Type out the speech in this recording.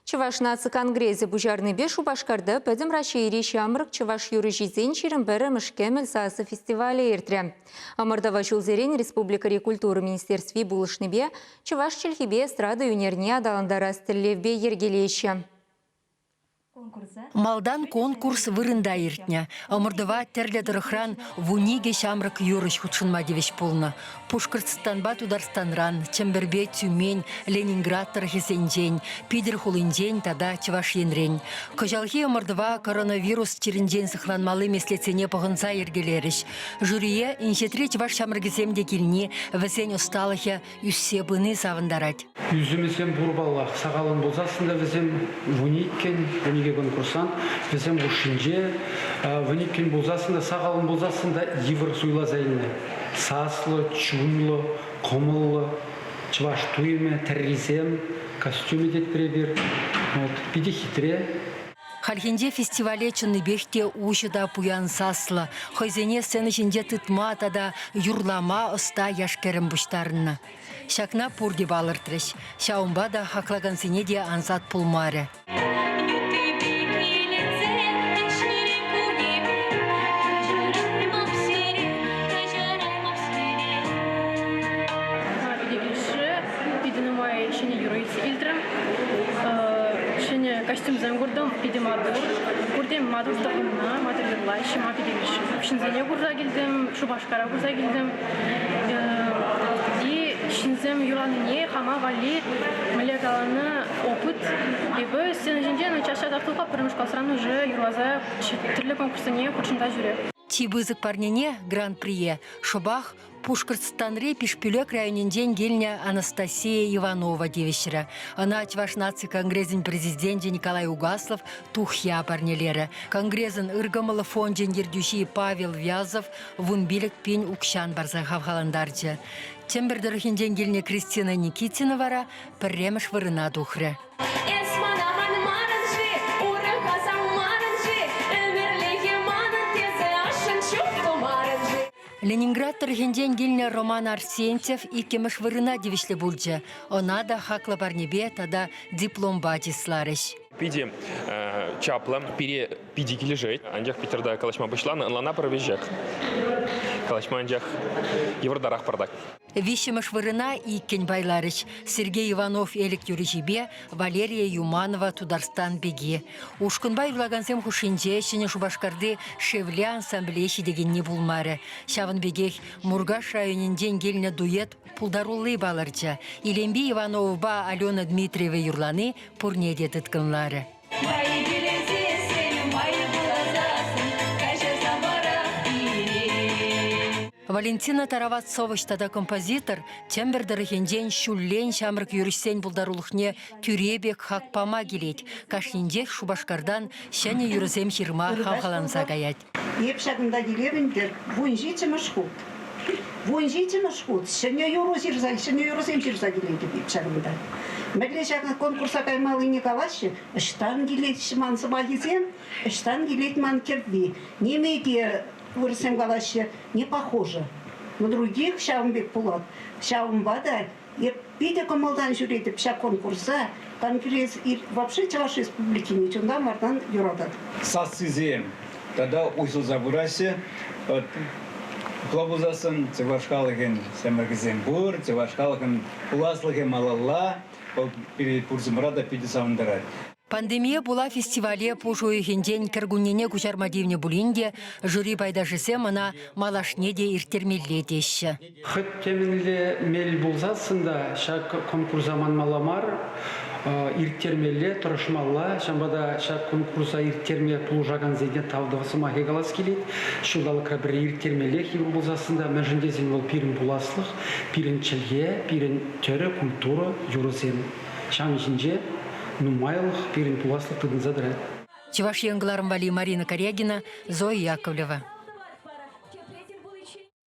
Чуваш наци конгрессе бужарны беш убашкарды пөдім Рашири шамрық Чуваш юрыжизен чирім бірі мүшкеміл сасы фестивалі ертрі. Амырдава жылзерен Республика культуры министерстве булышны бе Чуваш челхибе эстрада юнерне адаландара стіллевбе ергелеші. Малдан конкурс вырында иртня. Амырдава терлядырыхран вуниге шамрык юрыш худшынма девеш полна. Пушкыртстанба тударстанран, Чембербе Тюмень, Ленинград тархисенжень, Пидер хулынжень тада Чуваш енрень. Кожалхи амырдава коронавирус черенжень сыхланмалы меслецене пағынса ергелеріш. Жюрие иншетре Чуваш шамрыгіземде келіне вәсен усталыхе үссебыны савындарать. Yüzümüzden burballah sağalın bolsasında bizim vunikken konkursan bizim ушинже vunikken bolsasında sağalın bolsasında yivır suyla zayınlı saslı, çunlu, komullu, çuvaş tuyme, terrizem, kostümü dettirebir, bir de hitre. Халхинде фестивале чынныбехте ушыда пуян саслы, хойзене сцена жинде тытма тада юрлама оста яшкерім бұштарына. Шакна пурди балыртрыш, шаумба да хаклаган сенеде ансат пулмары. Костюм замгурдом пиде мадур, курдем мадур тахынна, мадурлай, шима пидевиш. Шинзене гурза келдим, шубашкара гурза келдим. И шинзем юланыне хама вали млекаланы опыт. Ибо сен жинжен чаша тартылға піріміш қалсыран уже юлаза түрлі конкурсыне худшында жүре. Тибызык парнене гран-прие шубах Пушкыртстанре пишпюлек районенден гельня Анастасия Иванова девещера. Она Чуваш наци конгрезин президенте Николай Угаслов тухья парнелері. Конгрезин ыргамылы фонден ердюши Павел Вязов вунбилек пень укшан барза хавхаландарчы. Чембердерхенден гельня Кристина Никитина вара пірреміш вырына тухры. Ленинград тархенден гильня Роман Арсентьев и кемеш вырына девишле бульджа. Она да хакла барнебе тада диплом батисларыш. Пиди чапла, пиди килежей. Андях Питерда калашма бышлан, лана провежек. Калашма андях евродарах пардак. Вишемеш вырына и кенбайларыш. Сергей Иванов элек юрижибе, Валерия Юманова Тударстан беге. Ушкунбай влагансем хушинже, шене шубашкарды шевле ансамблеши деген не булмары. Шавын бегех Мургаш районенден гельня дуэт пулдарулы баларча. Илемби Ивановба Алена Дмитриева юрланы пурнеде тыткынлары. Валентина Тараватсовыч тада композитор, Чембердерхенден шуллен шамрык юрисен булдарулыхне тюребек хакпама келет. Кашниндех шубашкардан шәне юризем хирма хавхаланса гаять. Епшагында делебіндер, вуынжицы машхут. Вуынжицы машхут. Шәне юризем жирза келеді епшагында. Мәглешагы конкурса каймалы Николаевич, ыштан келет шымансы багизен, ыштан келет манкерби. Немеге выросем галаще не похоже на других шаумбек пулат. Шаумбада и пиде комалдан жюрите вся конкурса, конгресс и вообще Чуваш республики ничего да мардан юрадат. Сасизем тогда уйсу забураще от клубузасын Чувашкалыгын Семергизембур, Чувашкалыгын Пуласлыгын Малалла, перед Пурзумрада пиде саундырать. Пандемия была фестивале пушуихенден кергунене кучармадивне булинде, жюри байдашысе мына малашнеде иртермелле деші. Хыт темінле мел болсасында шак конкурсаман маламар иртермелле тұрышмалла, шамбада шак конкурса иртерме пулжаган зейден тавдывысы махегалас келет, шулдалықра бір иртермелле хибір болсасында мәжіндезен ол пирін буласлық, пирін чілге, пирін түрі культура юрызен. Шам жинже Нумайлых перед пуласлых тыдын задрать. Чуваш Марина Корягина, Зоя Яковлева.